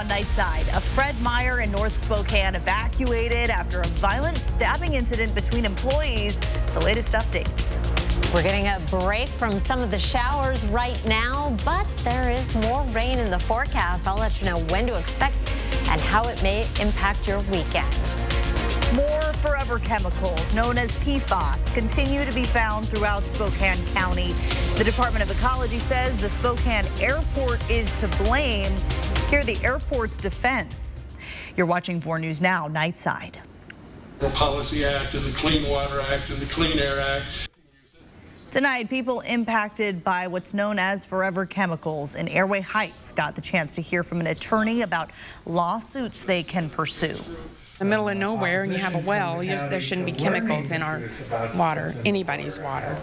on Nightside. A Fred Meyer in North Spokane evacuated after a violent stabbing incident between employees. The latest updates. We're getting a break from some of the showers right now, but there is more rain in the forecast. I'll let you know when to expect and how it may impact your weekend. More forever chemicals, known as PFAS, continue to be found throughout Spokane County. The Department of Ecology says the Spokane Airport is to blame. Hear the airport's defense. You're watching 4 News Now, Nightside. The Policy Act and the Clean Water Act and the Clean Air Act. Tonight, people impacted by what's known as forever chemicals in Airway Heights got the chance to hear from an attorney about lawsuits they can pursue. In the middle of nowhere and you have a well, there shouldn't be chemicals in our water, anybody's water.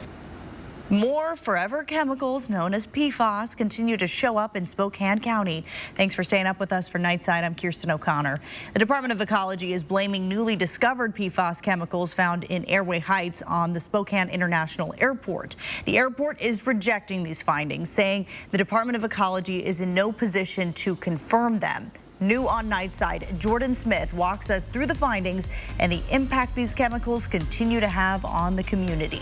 More forever chemicals known as PFAS continue to show up in Spokane County. Thanks for staying up with us for Nightside. I'm Kirsten O'Connor. The Department of Ecology is blaming newly discovered PFAS chemicals found in Airway Heights on the Spokane International Airport. The airport is rejecting these findings, saying the Department of Ecology is in no position to confirm them. New on Nightside, Jordan Smith walks us through the findings and the impact these chemicals continue to have on the community.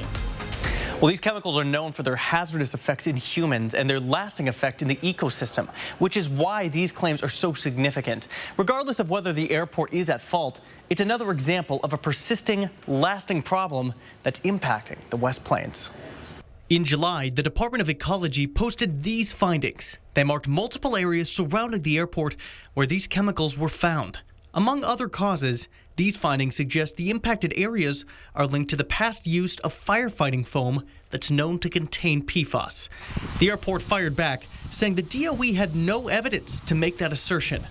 Well, these chemicals are known for their hazardous effects in humans and their lasting effect in the ecosystem, which is why these claims are so significant. Regardless of whether the airport is at fault, it's another example of a persisting, lasting problem that's impacting the West Plains. In July, the Department of Ecology posted these findings. They marked multiple areas surrounding the airport where these chemicals were found. Among other causes, these findings suggest the impacted areas are linked to the past use of firefighting foam that's known to contain PFAS. The airport fired back, saying the DOE had no evidence to make that assertion.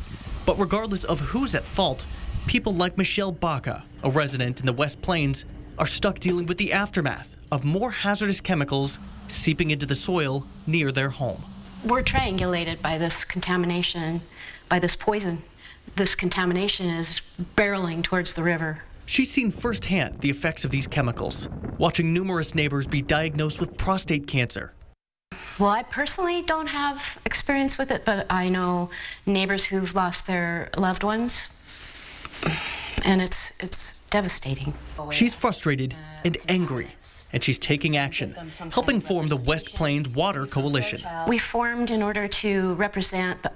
But regardless of who's at fault, people like Michelle Baca, a resident in the West Plains, are stuck dealing with the aftermath of more hazardous chemicals seeping into the soil near their home. We're triangulated by this contamination, by this poison. This contamination is barreling towards the river. She's seen firsthand the effects of these chemicals, watching numerous neighbors be diagnosed with prostate cancer. Well, I personally don't have experience with it, but I know neighbors who've lost their loved ones, and it's devastating. She's frustrated and angry, and she's taking action, helping form the West Plains Water Coalition. We formed in order to represent the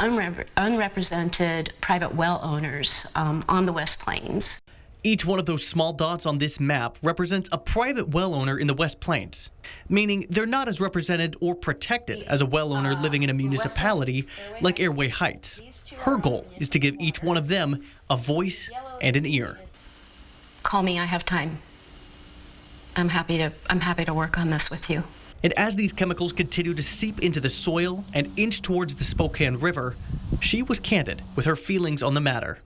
unrepresented private well owners on the West Plains. Each one of those small dots on this map represents a private well owner in the West Plains, meaning they're not as represented or protected as a well owner living in a municipality like Airway Heights. Her goal is to give each one of them a voice and an ear. Call me, I have time. I'm happy to work on this with you. And as these chemicals continue to seep into the soil and inch towards the Spokane River, she was candid with her feelings on the matter.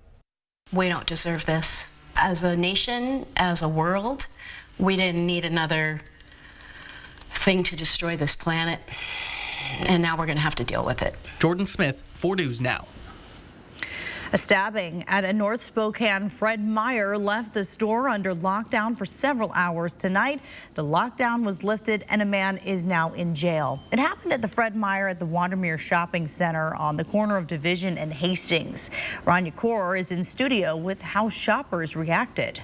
We don't deserve this. As a nation, as a world, we didn't need another thing to destroy this planet, and now we're going to have to deal with it. Jordan Smith, 4 News Now. A stabbing at a North Spokane Fred Meyer left the store under lockdown for several hours tonight. The lockdown was lifted and a man is now in jail. It happened at the Fred Meyer at the Wandermere Shopping Center on the corner of Division and Hastings. Rania Kaur is in studio with how shoppers reacted.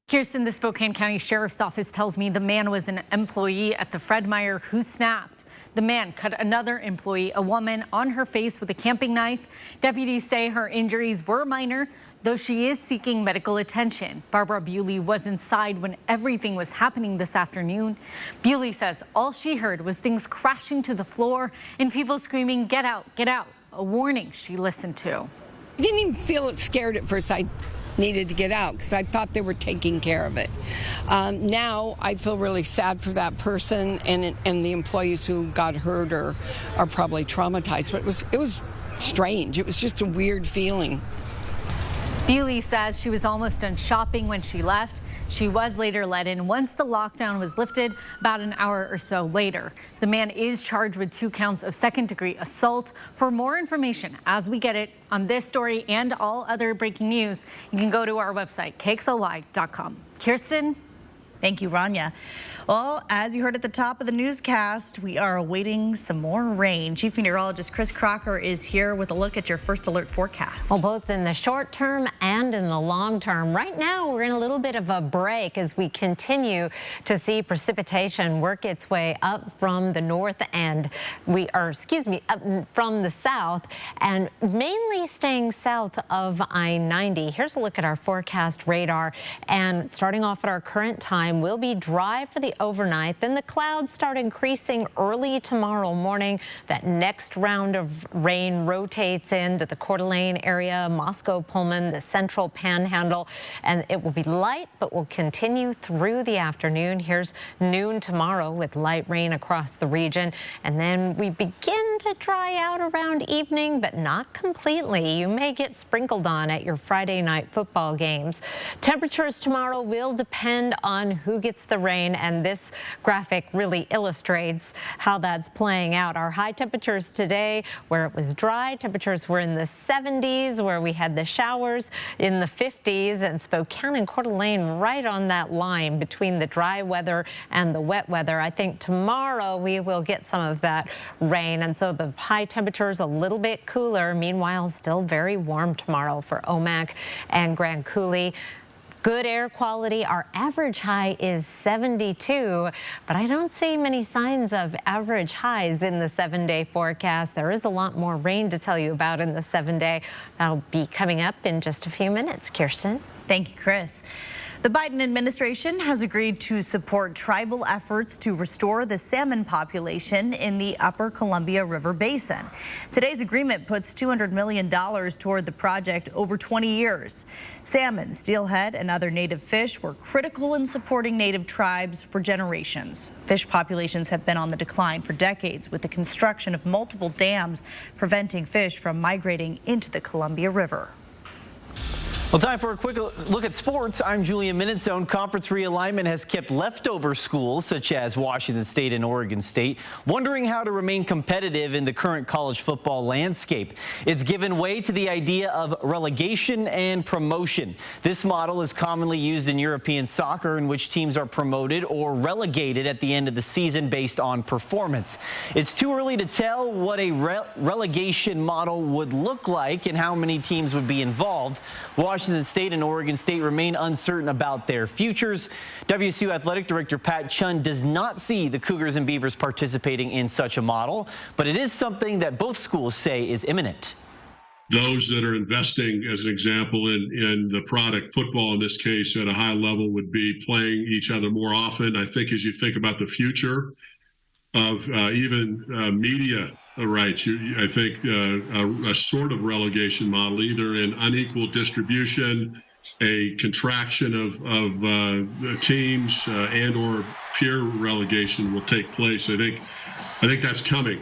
Kirsten, the Spokane County Sheriff's Office tells me the man was an employee at the Fred Meyer who snapped. The man cut another employee, a woman, on her face with a camping knife. Deputies say her injuries were minor, though she is seeking medical attention. Barbara Bewley was inside when everything was happening this afternoon. Bewley says all she heard was things crashing to the floor and people screaming, "Get out, get out," a warning she listened to. I didn't even feel scared at first. I needed to get out because I thought they were taking care of it. Now I feel really sad for that person and the employees who got hurt or are probably traumatized. But it was strange. It was just a weird feeling. Bewley says she was almost done shopping when she left. She was later let in once the lockdown was lifted about an hour or so later. The man is charged with 2 counts of second-degree assault. For more information as we get it on this story and all other breaking news, you can go to our website, kxly.com. Kirsten? Thank you, Rania. Well, as you heard at the top of the newscast, we are awaiting some more rain. Chief Meteorologist Chris Crocker is here with a look at your first alert forecast. Well, both in the short term and in the long term. Right now, we're in a little bit of a break as we continue to see precipitation work its way up from the north and up from the south, and mainly staying south of I-90. Here's a look at our forecast radar, and starting off at our current time, we'll be dry for the overnight. Then the clouds start increasing early tomorrow morning. That next round of rain rotates into the Coeur d'Alene area, Moscow, Pullman, the central panhandle, and it will be light but will continue through the afternoon. Here's noon tomorrow with light rain across the region, and then we begin to dry out around evening, but not completely. You may get sprinkled on at your Friday night football games. Temperatures tomorrow will depend on who gets the rain, and this graphic really illustrates how that's playing out. Our high temperatures today, where it was dry, temperatures were in the 70s, where we had the showers in the 50s, and Spokane and Coeur d'Alene right on that line between the dry weather and the wet weather. I think tomorrow we will get some of that rain, and so the high temperatures a little bit cooler. Meanwhile, still very warm tomorrow for Omak and Grand Coulee. Good air quality. Our average high is 72, but I don't see many signs of average highs in the 7-day forecast. There is a lot more rain to tell you about in the 7-day. That'll be coming up in just a few minutes. Kirsten. Thank you, Chris. The Biden administration has agreed to support tribal efforts to restore the salmon population in the upper Columbia River Basin. Today's agreement puts $200 million toward the project over 20 years. Salmon, steelhead, and other native fish were critical in supporting native tribes for generations. Fish populations have been on the decline for decades, with the construction of multiple dams preventing fish from migrating into the Columbia River. Well, time for a quick look at sports. I'm Julian Minutezone. Conference realignment has kept leftover schools such as Washington State and Oregon State wondering how to remain competitive in the current college football landscape. It's given way to the idea of relegation and promotion. This model is commonly used in European soccer, in which teams are promoted or relegated at the end of the season based on performance. It's too early to tell what a relegation model would look like and how many teams would be involved. Washington State and Oregon State remain uncertain about their futures. WSU Athletic Director Pat Chun does not see the Cougars and Beavers participating in such a model, but it is something that both schools say is imminent. Those that are investing, as an example, in the product, football in this case, at a high level, would be playing each other more often. I think as you think about the future of even media rights, I think a sort of relegation model, either an unequal distribution, a contraction of teams, and or pure relegation will take place. I think that's coming.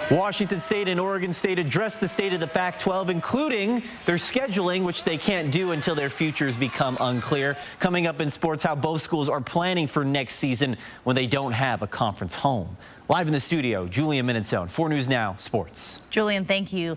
Washington State and Oregon State addressed the state of the Pac-12, including their scheduling, which they can't do until their futures become unclear. Coming up in sports, how both schools are planning for next season when they don't have a conference home. Live in the studio, Julian Minutezone, 4 News Now Sports. Julian, thank you.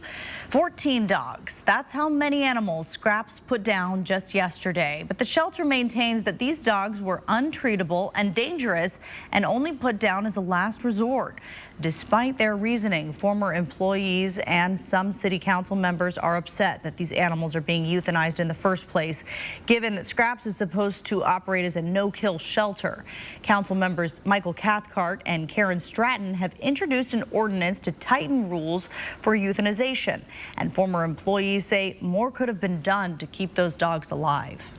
14 dogs. That's how many animals Scraps put down just yesterday. But the shelter maintains that these dogs were untreatable and dangerous and only put down as a last resort. Despite their reasoning, former employees and some city council members are upset that these animals are being euthanized in the first place, given that Scraps is supposed to operate as a no-kill shelter. Council members Michael Cathcart and Karen Stratton have introduced an ordinance to tighten rules for euthanization, and former employees say more could have been done to keep those dogs alive.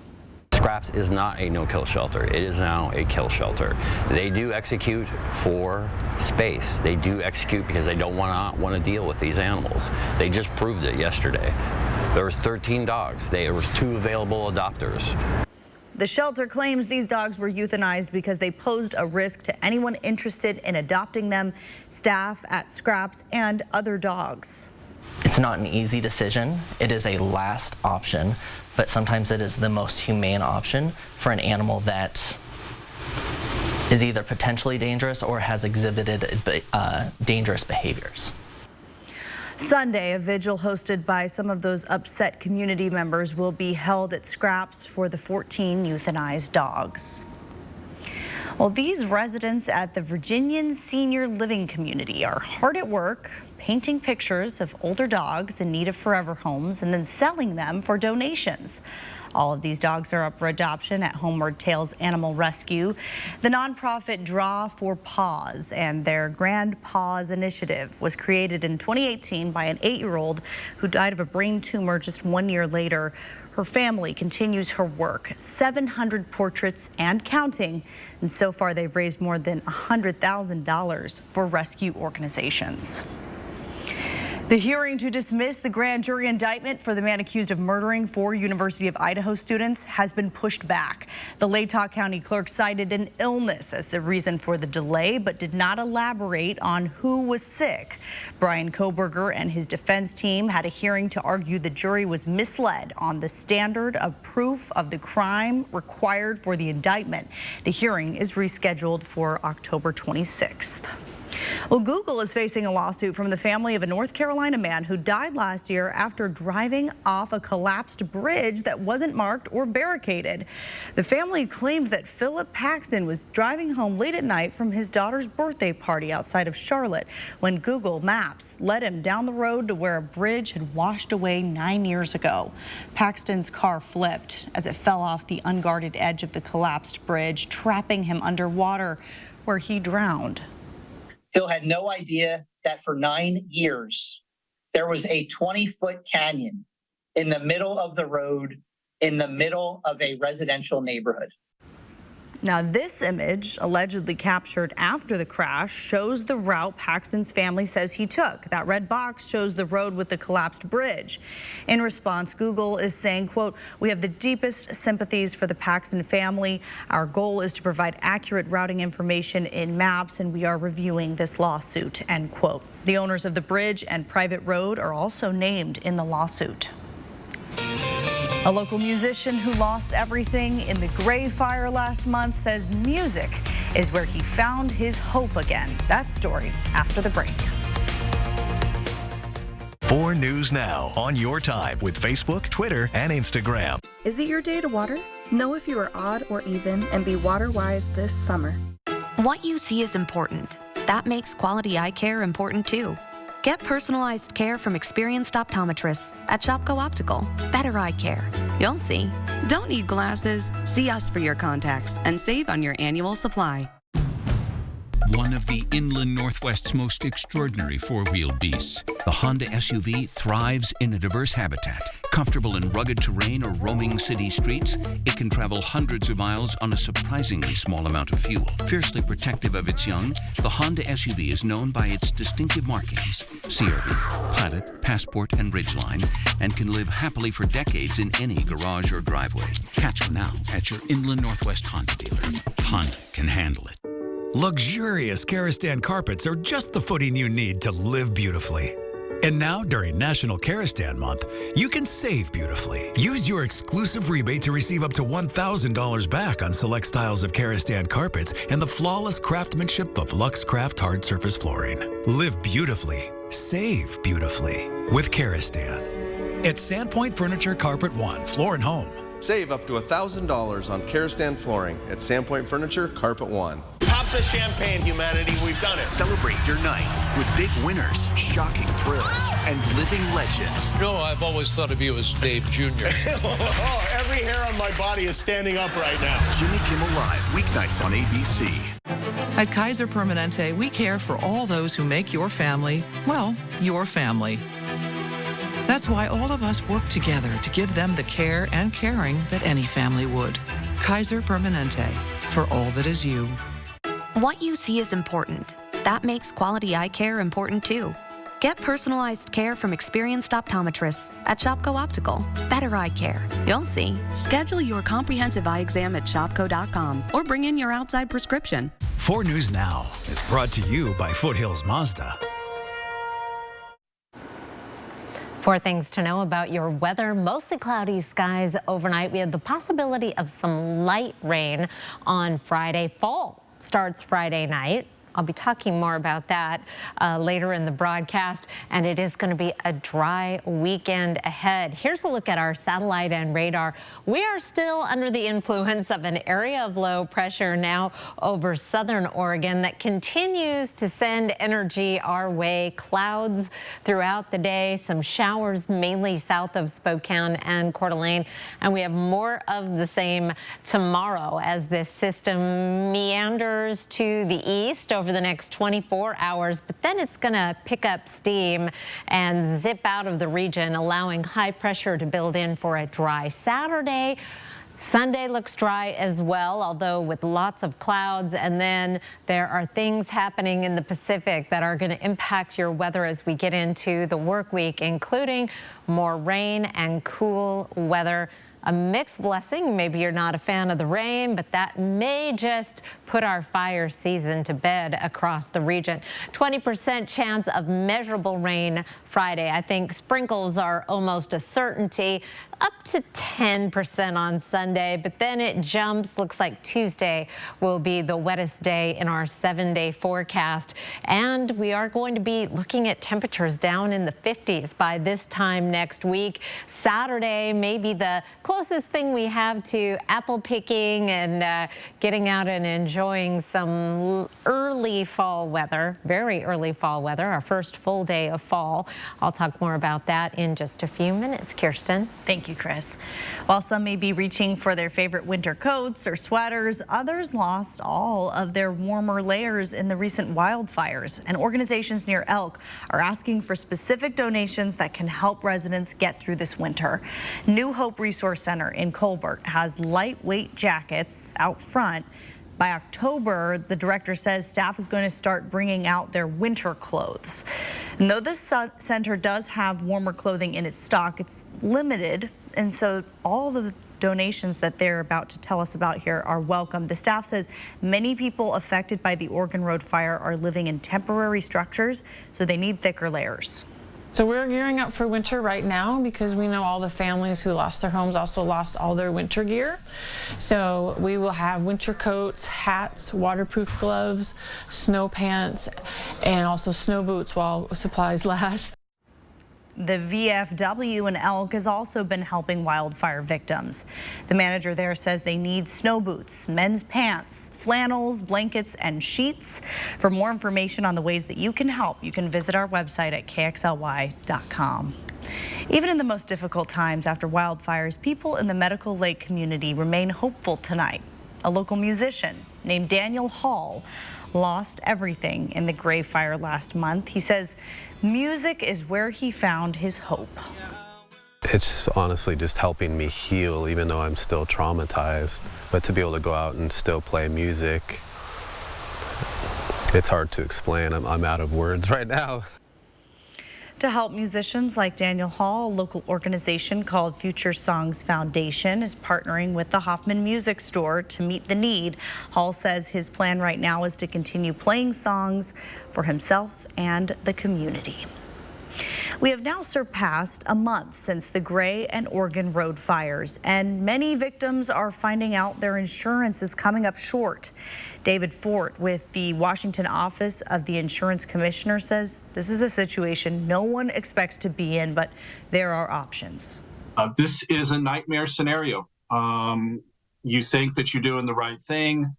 Scraps is not a no-kill shelter. It is now a kill shelter. They do execute for space. They do execute because they don't want to deal with these animals. They just proved it yesterday. There was 13 dogs. There was 2 available adopters. The shelter claims these dogs were euthanized because they posed a risk to anyone interested in adopting them, staff at Scraps, and other dogs. It's not an easy decision. It is a last option, but sometimes it is the most humane option for an animal that is either potentially dangerous or has exhibited dangerous behaviors. Sunday, a vigil hosted by some of those upset community members will be held at Scraps for the 14 euthanized dogs. Well, these residents at the Virginian Senior Living Community are hard at work painting pictures of older dogs in need of forever homes and then selling them for donations. All of these dogs are up for adoption at Homeward Tales Animal Rescue. The nonprofit Draw for Paws and their Grand Paws initiative was created in 2018 by an 8-year-old who died of a brain tumor just 1 year later. Her family continues her work, 700 portraits and counting, and so far they've raised more than $100,000 for rescue organizations. The hearing to dismiss the grand jury indictment for the man accused of murdering 4 University of Idaho students has been pushed back. The Latah County clerk cited an illness as the reason for the delay, but did not elaborate on who was sick. Brian Koberger and his defense team had a hearing to argue the jury was misled on the standard of proof of the crime required for the indictment. The hearing is rescheduled for October 26th. Well, Google is facing a lawsuit from the family of a North Carolina man who died last year after driving off a collapsed bridge that wasn't marked or barricaded. The family claimed that Philip Paxton was driving home late at night from his daughter's birthday party outside of Charlotte when Google Maps led him down the road to where a bridge had washed away 9 years ago. Paxton's car flipped as it fell off the unguarded edge of the collapsed bridge, trapping him underwater, where he drowned. Phil had no idea that for 9 years, there was a 20-foot canyon in the middle of the road, in the middle of a residential neighborhood. Now, this image, allegedly captured after the crash, shows the route Paxton's family says he took. That red box shows the road with the collapsed bridge. In response, Google is saying, quote, "We have the deepest sympathies for the Paxton family. Our goal is to provide accurate routing information in maps, and we are reviewing this lawsuit," end quote. The owners of the bridge and private road are also named in the lawsuit. A local musician who lost everything in the Gray Fire last month says music is where he found his hope again. That story after the break. 4 News Now on your time with Facebook, Twitter, and Instagram. Is it your day to water? Know if you are odd or even and be water wise this summer. What you see is important. That makes quality eye care important too. Get personalized care from experienced optometrists at Shopko Optical. Better eye care. You'll see. Don't need glasses. See us for your contacts and save on your annual supply. One of the inland Northwest's most extraordinary four-wheeled beasts, the Honda SUV thrives in a diverse habitat. Comfortable in rugged terrain or roaming city streets, it can travel hundreds of miles on a surprisingly small amount of fuel. Fiercely protective of its young, the Honda SUV is known by its distinctive markings, CRV, Pilot, Passport, and Ridgeline, and can live happily for decades in any garage or driveway. Catch one now at your inland Northwest Honda dealer. Honda can handle it. Luxurious Karastan carpets are just the footing you need to live beautifully. And now, during National Karastan Month, you can save beautifully. Use your exclusive rebate to receive up to $1,000 back on select styles of Karastan carpets and the flawless craftsmanship of LuxCraft hard surface flooring. Live beautifully, save beautifully with Karastan. At Sandpoint Furniture Carpet One, Floor and Home. Save up to $1,000 on Karastan flooring at Sandpoint Furniture Carpet One. Pop the champagne, humanity. We've done it. Celebrate your night with big winners, shocking thrills, and living legends. No, I've always thought of you as Dave Jr. Oh, every hair on my body is standing up right now. Jimmy Kimmel Live, weeknights on ABC. At Kaiser Permanente, we care for all those who make your family, well, your family. That's why all of us work together to give them the care and caring that any family would. Kaiser Permanente, for all that is you. What you see is important. That makes quality eye care important too. Get personalized care from experienced optometrists at Shopko Optical. Better eye care. You'll see. Schedule your comprehensive eye exam at shopko.com or bring in your outside prescription. 4 News Now is brought to you by Foothills Mazda. 4 things to know about your weather. Mostly cloudy skies overnight. We have the possibility of some light rain on Friday. Fall starts Friday night. I'll be talking more about that later in the broadcast, and it is going to be a dry weekend ahead. Here's a look at our satellite and radar. We are still under the influence of an area of low pressure now over southern Oregon that continues to send energy our way. Clouds throughout the day, some showers mainly south of Spokane and Coeur d'Alene, and we have more of the same tomorrow as this system meanders to the east over the next 24 hours, but then it's going to pick up steam and zip out of the region, allowing high pressure to build in for a dry Saturday. Sunday looks dry as well, although with lots of clouds, and then there are things happening in the Pacific that are going to impact your weather as we get into the work week, including more rain and cool weather. A mixed blessing. Maybe you're not a fan of the rain, but that may just put our fire season to bed across the region. 20% chance of measurable rain Friday. I think sprinkles are almost a certainty. Up to 10% on Sunday, but then it jumps. Looks like Tuesday will be the wettest day in our 7-day forecast. And we are going to be looking at temperatures down in the 50s by this time next week. Saturday may be the closest thing we have to apple picking and getting out and enjoying some early fall weather, very early fall weather, our first full day of fall. I'll talk more about that in just a few minutes. Kirsten. Thank you, Chris. While some may be reaching for their favorite winter coats or sweaters, others lost all of their warmer layers in the recent wildfires, and organizations near Elk are asking for specific donations that can help residents get through this winter. New Hope Resource Center in Colbert has lightweight jackets out front. By October, the director says staff is going to start bringing out their winter clothes. And though this center does have warmer clothing in its stock, it's limited, and so all the donations that they're about to tell us about here are welcome. The staff says many people affected by the Oregon Road fire are living in temporary structures, so they need thicker layers. So we're gearing up for winter right now because we know all the families who lost their homes also lost all their winter gear. So we will have winter coats, hats, waterproof gloves, snow pants, and also snow boots while supplies last. The VFW in Elk has also been helping wildfire victims. The manager there says they need snow boots, men's pants, flannels, blankets, and sheets. For more information on the ways that you can help, you can visit our website at kxly.com. Even in the most difficult times after wildfires, people in the Medical Lake community remain hopeful tonight. A local musician named Daniel Hall lost everything in the Gray Fire last month. He says music is where he found his hope. It's honestly just helping me heal, even though I'm still traumatized. But to be able to go out and still play music, it's hard to explain. I'm out of words right now. To help musicians like Daniel Hall, a local organization called Future Songs Foundation is partnering with the Hoffman Music Store to meet the need. Hall says his plan right now is to continue playing songs for himself and the community. We have now surpassed a month since the Gray and Oregon Road fires, and many victims are finding out their insurance is coming up short. David Fort with the Washington office of the insurance commissioner says this is a situation no one expects to be in, but there are options. This is a nightmare scenario. You think that you're doing the right thing.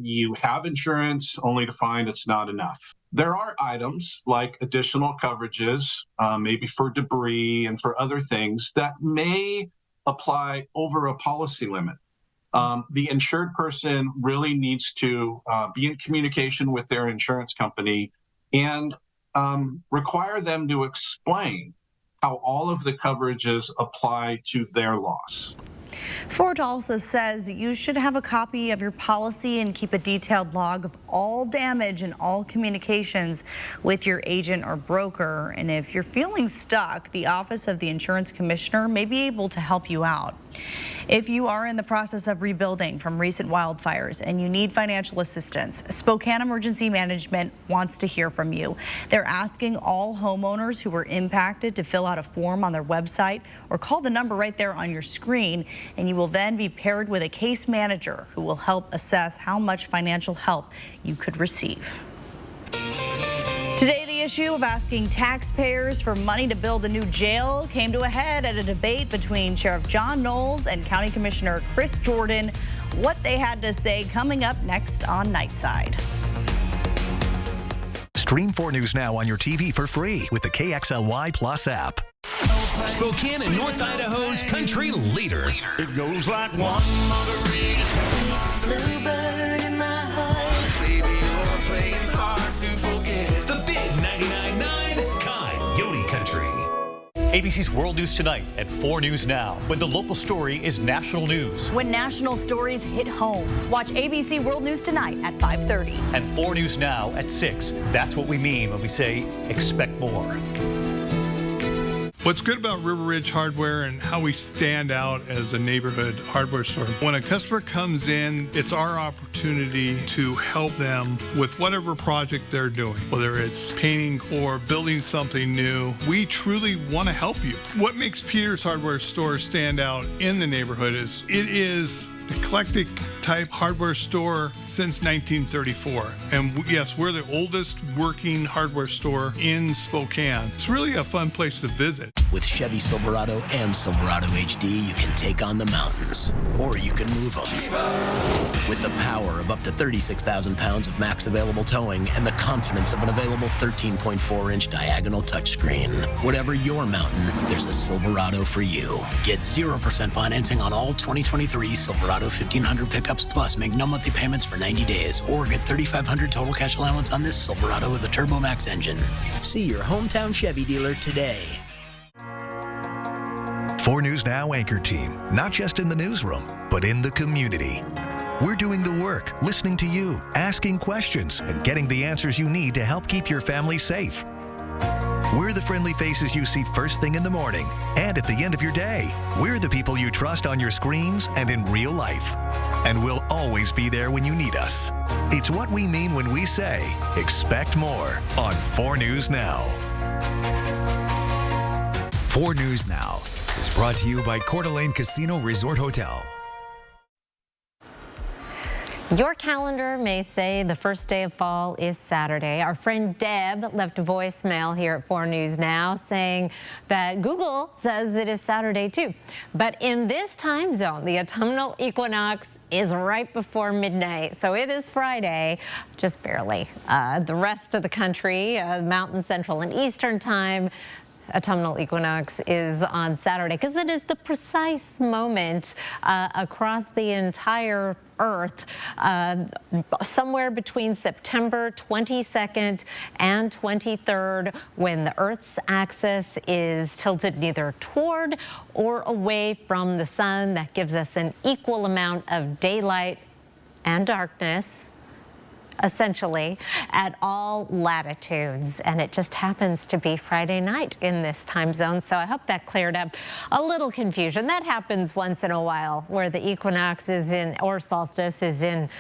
You have insurance only to find it's not enough. There are items like additional coverages, maybe for debris and for other things that may apply over a policy limit. The insured person really needs to be in communication with their insurance company and require them to explain how all of the coverages apply to their loss. Ford also says you should have a copy of your policy and keep a detailed log of all damage and all communications with your agent or broker. And if you're feeling stuck, the Office of the Insurance Commissioner may be able to help you out. If you are in the process of rebuilding from recent wildfires and you need financial assistance, Spokane Emergency Management wants to hear from you. They're asking all homeowners who were impacted to fill out a form on their website or call the number right there on your screen, and you will then be paired with a case manager who will help assess how much financial help you could receive. Today, the issue of asking taxpayers for money to build a new jail came to a head at a debate between Sheriff John Knowles and County Commissioner Chris Jordan. What they had to say coming up next on Nightside. Stream 4 News Now on your TV for free with the KXLY Plus app. Spokane and North Idaho's country leader. It goes like one margarita. Bluebird in my heart. Baby, you're playing hard to forget. The big 99.9 Coyote Country. ABC's World News Tonight at 4 News Now, when the local story is national news. When national stories hit home, watch ABC World News Tonight at 5:30. And 4 News Now at 6. That's what we mean when we say expect more. What's good about River Ridge Hardware and how we stand out as a neighborhood hardware store, when a customer comes in, it's our opportunity to help them with whatever project they're doing, whether it's painting or building something new. We truly want to help you. What makes Peter's Hardware Store stand out in the neighborhood is it is eclectic type hardware store since 1934. And yes, we're the oldest working hardware store in Spokane. It's really a fun place to visit. With Chevy Silverado and Silverado HD, you can take on the mountains, or you can move them. With the power of up to 36,000 pounds of max available towing and the confidence of an available 13.4-inch diagonal touchscreen. Whatever your mountain, there's a Silverado for you. Get 0% financing on all 2023 Silverado 1500 pickups plus. Make no monthly payments for 90 days, or get $3,500 total cash allowance on this Silverado with a Turbo Max engine. See your hometown Chevy dealer today. 4 News Now anchor team, not just in the newsroom, but in the community. We're doing the work, listening to you, asking questions, and getting the answers you need to help keep your family safe. We're the friendly faces you see first thing in the morning and at the end of your day. We're the people you trust on your screens and in real life. And we'll always be there when you need us. It's what we mean when we say, expect more on 4 News Now. 4 News Now is brought to you by Coeur d'Alene Casino Resort Hotel. Your calendar may say the first day of fall is Saturday. Our friend Deb left a voicemail here at 4 News Now saying that Google says it is Saturday too. But in this time zone, the autumnal equinox is right before midnight. So it is Friday, just barely. The rest of the country, Mountain, Central, and Eastern time, autumnal equinox is on Saturday because it is the precise moment across the entire Earth, somewhere between September 22nd and 23rd, when the Earth's axis is tilted neither toward or away from the sun. That gives us an equal amount of daylight and darkness, essentially, at all latitudes. And it just happens to be Friday night in this time zone. So I hope that cleared up a little confusion. That happens once in a while, where the equinox is in, or solstice is in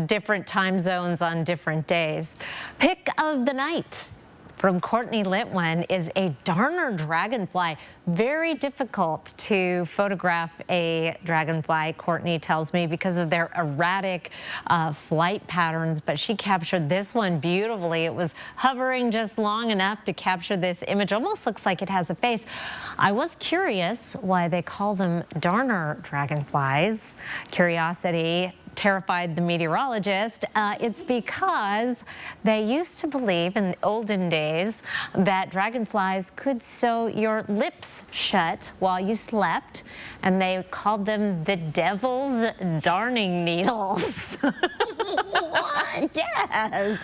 different time zones on different days. Pick of the night from Courtney Litwin is a Darner dragonfly. Very difficult to photograph a dragonfly, Courtney tells me, because of their erratic flight patterns, but she captured this one beautifully. It was hovering just long enough to capture this image. Almost looks like it has a face. I was curious why they call them Darner dragonflies. Curiosity terrified the meteorologist. It's because they used to believe in the olden days that dragonflies could sew your lips shut while you slept, and they called them the devil's darning needles. What? Yes.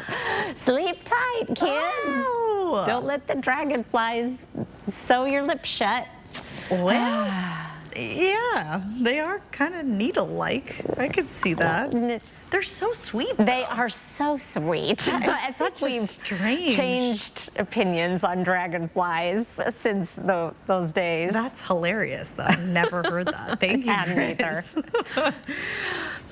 Sleep tight, kids. Oh. Don't let the dragonflies sew your lips shut. Well, yeah, they are kind of needle-like. I could see that. They're so sweet, though. They are so sweet. I think we've changed opinions on dragonflies since those days. That's hilarious, though. I've never heard that. Thank you, Chris.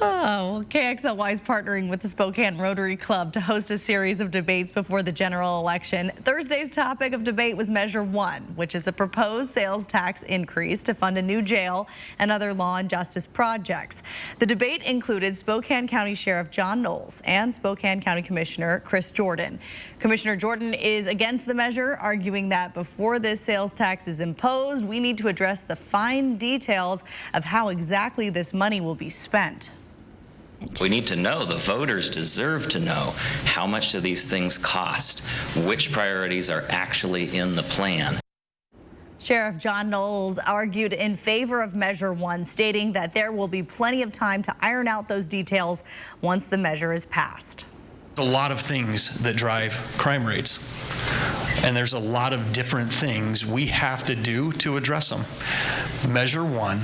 Oh, KXLY is partnering with the Spokane Rotary Club to host a series of debates before the general election. Thursday's topic of debate was Measure 1, which is a proposed sales tax increase to fund a new jail and other law and justice projects. The debate included Spokane County Sheriff John Knowles and Spokane County Commissioner Chris Jordan. Commissioner Jordan is against the measure, arguing that before this sales tax is imposed, we need to address the fine details of how exactly this money will be spent. We need to know, the voters deserve to know, how much do these things cost? Which priorities are actually in the plan? Sheriff John Knowles argued in favor of Measure 1, stating that there will be plenty of time to iron out those details once the measure is passed. A lot of things that drive crime rates, and there's a lot of different things we have to do to address them. Measure 1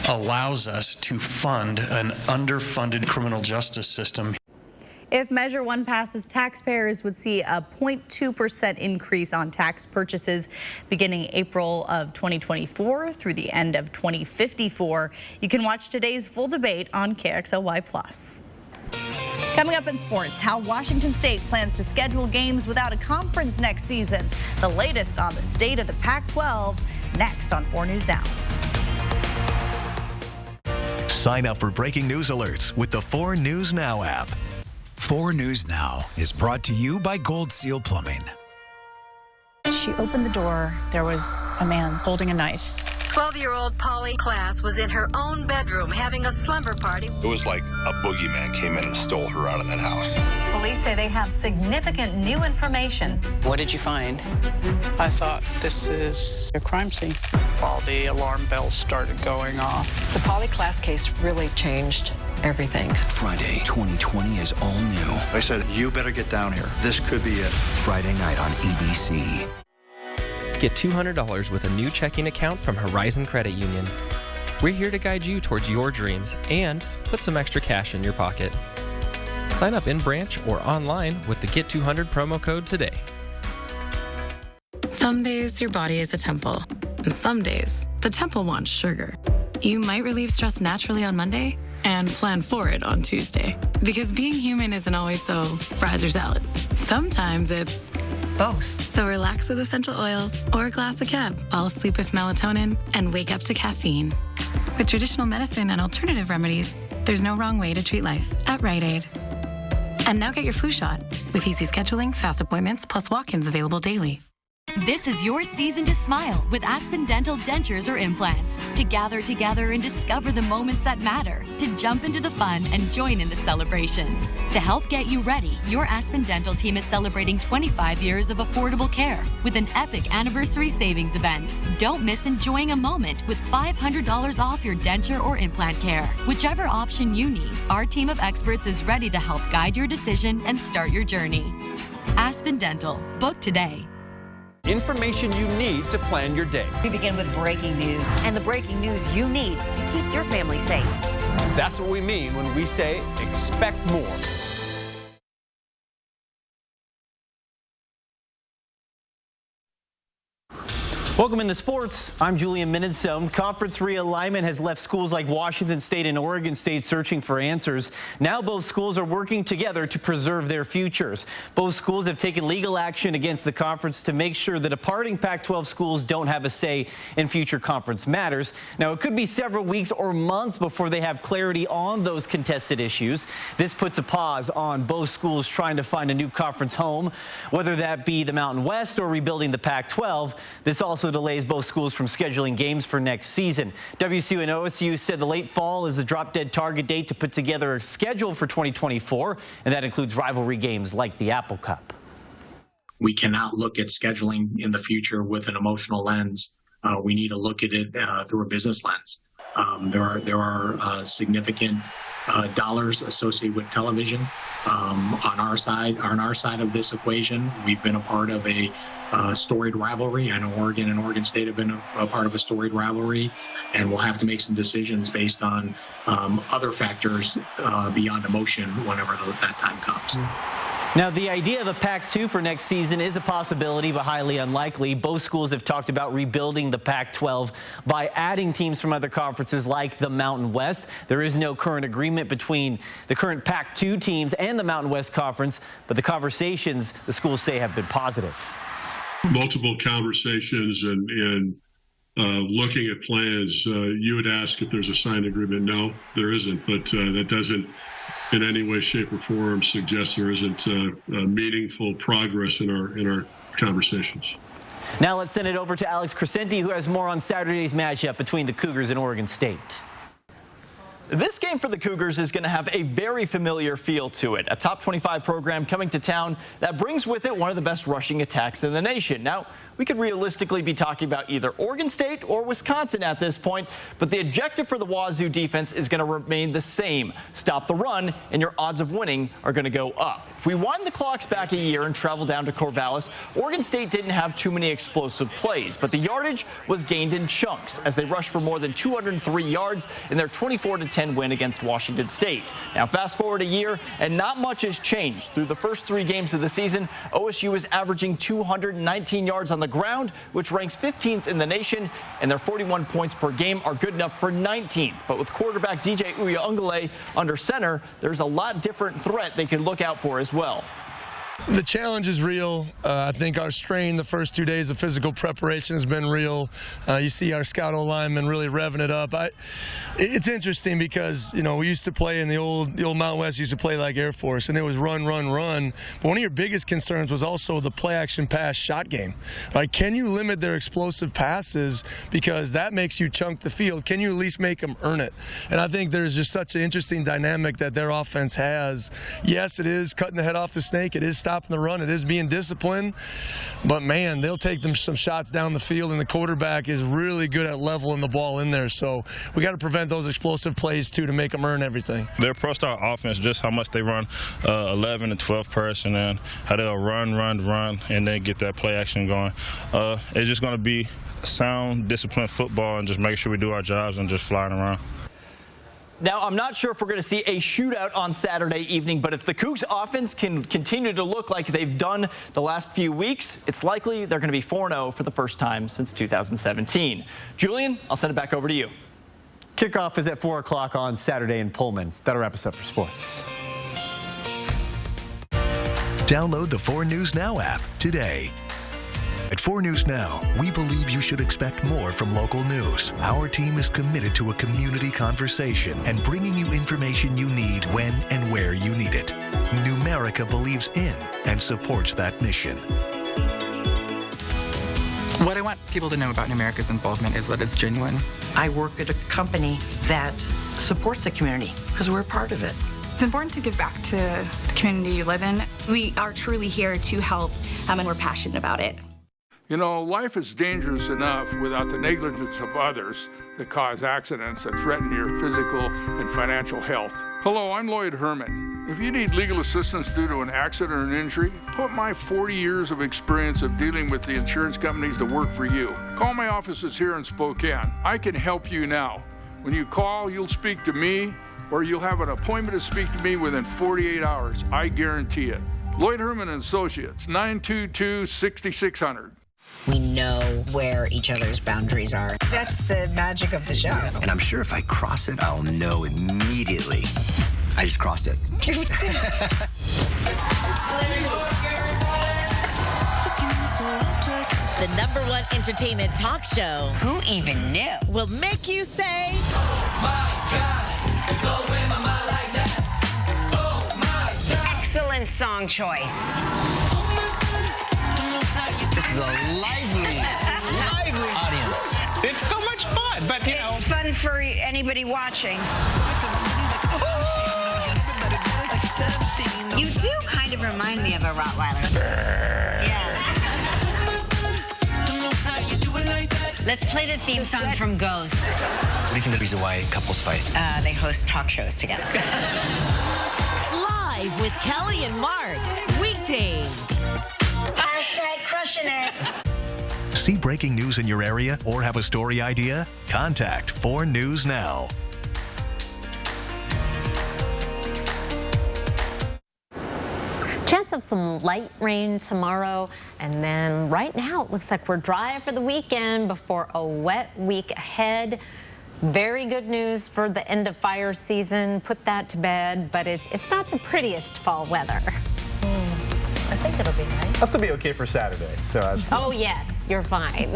allows us to fund an underfunded criminal justice system. If Measure 1 passes, taxpayers would see a 0.2% increase on tax purchases beginning April of 2024 through the end of 2054. You can watch today's full debate on KXLY+. Coming up in sports, how Washington State plans to schedule games without a conference next season. The latest on the state of the Pac-12 next on 4 News Now. Sign up for breaking news alerts with the 4 News Now app. 4 News Now is brought to you by Gold Seal Plumbing. She opened the door. There was a man holding a knife. 12-year-old Polly Class was in her own bedroom having a slumber party. It was like a boogeyman came in and stole her out of that house. Police say they have significant new information. What did you find? I thought, this is a crime scene. All the alarm bells started going off. The Polly Class case really changed everything. Friday, 2020 is all new. I said, you better get down here. This could be it. Friday night on ABC. Get $200 with a new checking account from Horizon Credit Union. We're here to guide you towards your dreams and put some extra cash in your pocket. Sign up in branch or online with the Get 200 promo code today. Some days your body is a temple, and some days the temple wants sugar. You might relieve stress naturally on Monday and plan for it on Tuesday. Because being human isn't always so fries or salad. Sometimes it's both. So relax with essential oils or a glass of Cab. Fall asleep with melatonin and wake up to caffeine. With traditional medicine and alternative remedies, there's no wrong way to treat life at Rite Aid. And now get your flu shot with easy scheduling, fast appointments, plus walk-ins available daily. This is your season to smile with Aspen Dental dentures or implants. To gather together and discover the moments that matter. To jump into the fun and join in the celebration. To help get you ready, your Aspen Dental team is celebrating 25 years of affordable care with an epic anniversary savings event. Don't miss enjoying a moment with $500 off your denture or implant care. Whichever option you need, our team of experts is ready to help guide your decision and start your journey. Aspen Dental. Book today. Information you need to plan your day. We begin with breaking news, and the breaking news you need to keep your family safe. That's what we mean when we say expect more. Welcome into sports. I'm Julian Minnesome. Conference realignment has left schools like Washington State and Oregon State searching for answers. Now both schools are working together to preserve their futures. Both schools have taken legal action against the conference to make sure the departing Pac-12 schools don't have a say in future conference matters. Now, it could be several weeks or months before they have clarity on those contested issues. This puts a pause on both schools trying to find a new conference home, whether that be the Mountain West or rebuilding the Pac-12. This also delays both schools from scheduling games for next season. WSU and OSU said the late fall is the drop-dead target date to put together a schedule for 2024, and that includes rivalry games like the Apple Cup. We cannot look at scheduling in the future with an emotional lens. We need to look at it through a business lens. There are significant dollars associated with television. On our side of this equation, we've been a part of a storied rivalry. I know Oregon and Oregon State have been a part of a storied rivalry, and we'll have to make some decisions based on other factors beyond emotion whenever that time comes. Now, the idea of a Pac-2 for next season is a possibility, but highly unlikely. Both schools have talked about rebuilding the Pac-12 by adding teams from other conferences like the Mountain West. There is no current agreement between the current Pac-2 teams and the Mountain West Conference, but the conversations, the schools say, have been positive. Multiple conversations and looking at plans. You would ask if there's a signed agreement. No, there isn't, but that doesn't in any way, shape, or form suggest there isn't meaningful progress in our conversations. Now let's send it over to Alex Crescenti, who has more on Saturday's matchup between the Cougars and Oregon State. This game for the Cougars is going to have a very familiar feel to it. A top 25 program coming to town that brings with it one of the best rushing attacks in the nation. Now, we could realistically be talking about either Oregon State or Wisconsin at this point, but the objective for the Wazoo defense is going to remain the same. Stop the run, and your odds of winning are going to go up. If we wind the clocks back a year and travel down to Corvallis, Oregon State didn't have too many explosive plays, but the yardage was gained in chunks as they rushed for more than 203 yards in their 24-10 win against Washington State. Now, fast forward a year, and not much has changed. Through the first 3 games of the season, OSU is averaging 219 yards on the ground, which ranks 15th in the nation, and their 41 points per game are good enough for 19th. But with quarterback DJ Uyunglele under center, there's a lot different threat they can look out for as well. The challenge is real. I think our strain the first 2 days of physical preparation has been real. You see our scout O-linemen really revving it up. It's interesting because, you know, we used to play in the old Mountain West used to play like Air Force, and it was run, run, run. But one of your biggest concerns was also the play action pass shot game. Right? Can you limit their explosive passes because that makes you chunk the field? Can you at least make them earn it? And I think there's just such an interesting dynamic that their offense has. Yes, it is cutting the head off the snake. It is stopping the run. It is being disciplined. But, man, they'll take them some shots down the field, and the quarterback is really good at leveling the ball in there. So we got to prevent those explosive plays, too, to make them earn everything. Their pro-style offense, just how much they run 11 and 12 personnel, how they'll run, and then get that play action going. It's just going to be sound, disciplined football and just make sure we do our jobs and just flying around. Now, I'm not sure if we're going to see a shootout on Saturday evening, but if the Cougs offense can continue to look like they've done the last few weeks, it's likely they're going to be 4-0 for the first time since 2017. Julian, I'll send it back over to you. Kickoff is at 4 o'clock on Saturday in Pullman. That'll wrap us up for sports. Download the 4 News Now app today. At 4 News Now, we believe you should expect more from local news. Our team is committed to a community conversation and bringing you information you need when and where you need it. Numerica believes in and supports that mission. What I want people to know about Numerica's involvement is that it's genuine. I work at a company that supports the community because we're a part of it. It's important to give back to the community you live in. We are truly here to help, and we're passionate about it. You know, life is dangerous enough without the negligence of others that cause accidents that threaten your physical and financial health. Hello, I'm Lloyd Herman. If you need legal assistance due to an accident or an injury, put my 40 years of experience of dealing with the insurance companies to work for you. Call my offices here in Spokane. I can help you now. When you call, you'll speak to me, or you'll have an appointment to speak to me within 48 hours. I guarantee it. Lloyd Herman and Associates, 922-6600. We know where each other's boundaries are. That's the magic of the show. And I'm sure if I cross it, I'll know immediately. I just crossed it. The #1 entertainment talk show. Who even knew? Will make you say, oh my God, go in my mind like that. Oh my God. Excellent song choice. This is a lively audience. It's so much fun, but you know. It's fun for anybody watching. You do kind of remind me of a Rottweiler. Yeah. Let's play the theme song from Ghost. What do you think the reason why couples fight? They host talk shows together. Live with Kelly and Mark. Weekdays. Hashtag crushing it. See breaking news in your area or have a story idea? Contact 4 News Now. chance of some light rain tomorrow. And then right now it looks like we're dry for the weekend before a wet week ahead. Very good news for the end of fire season. Put that to bed, but it's not the prettiest fall weather. I think it'll be nice. I'll still be okay for Saturday. So oh, yes, you're fine.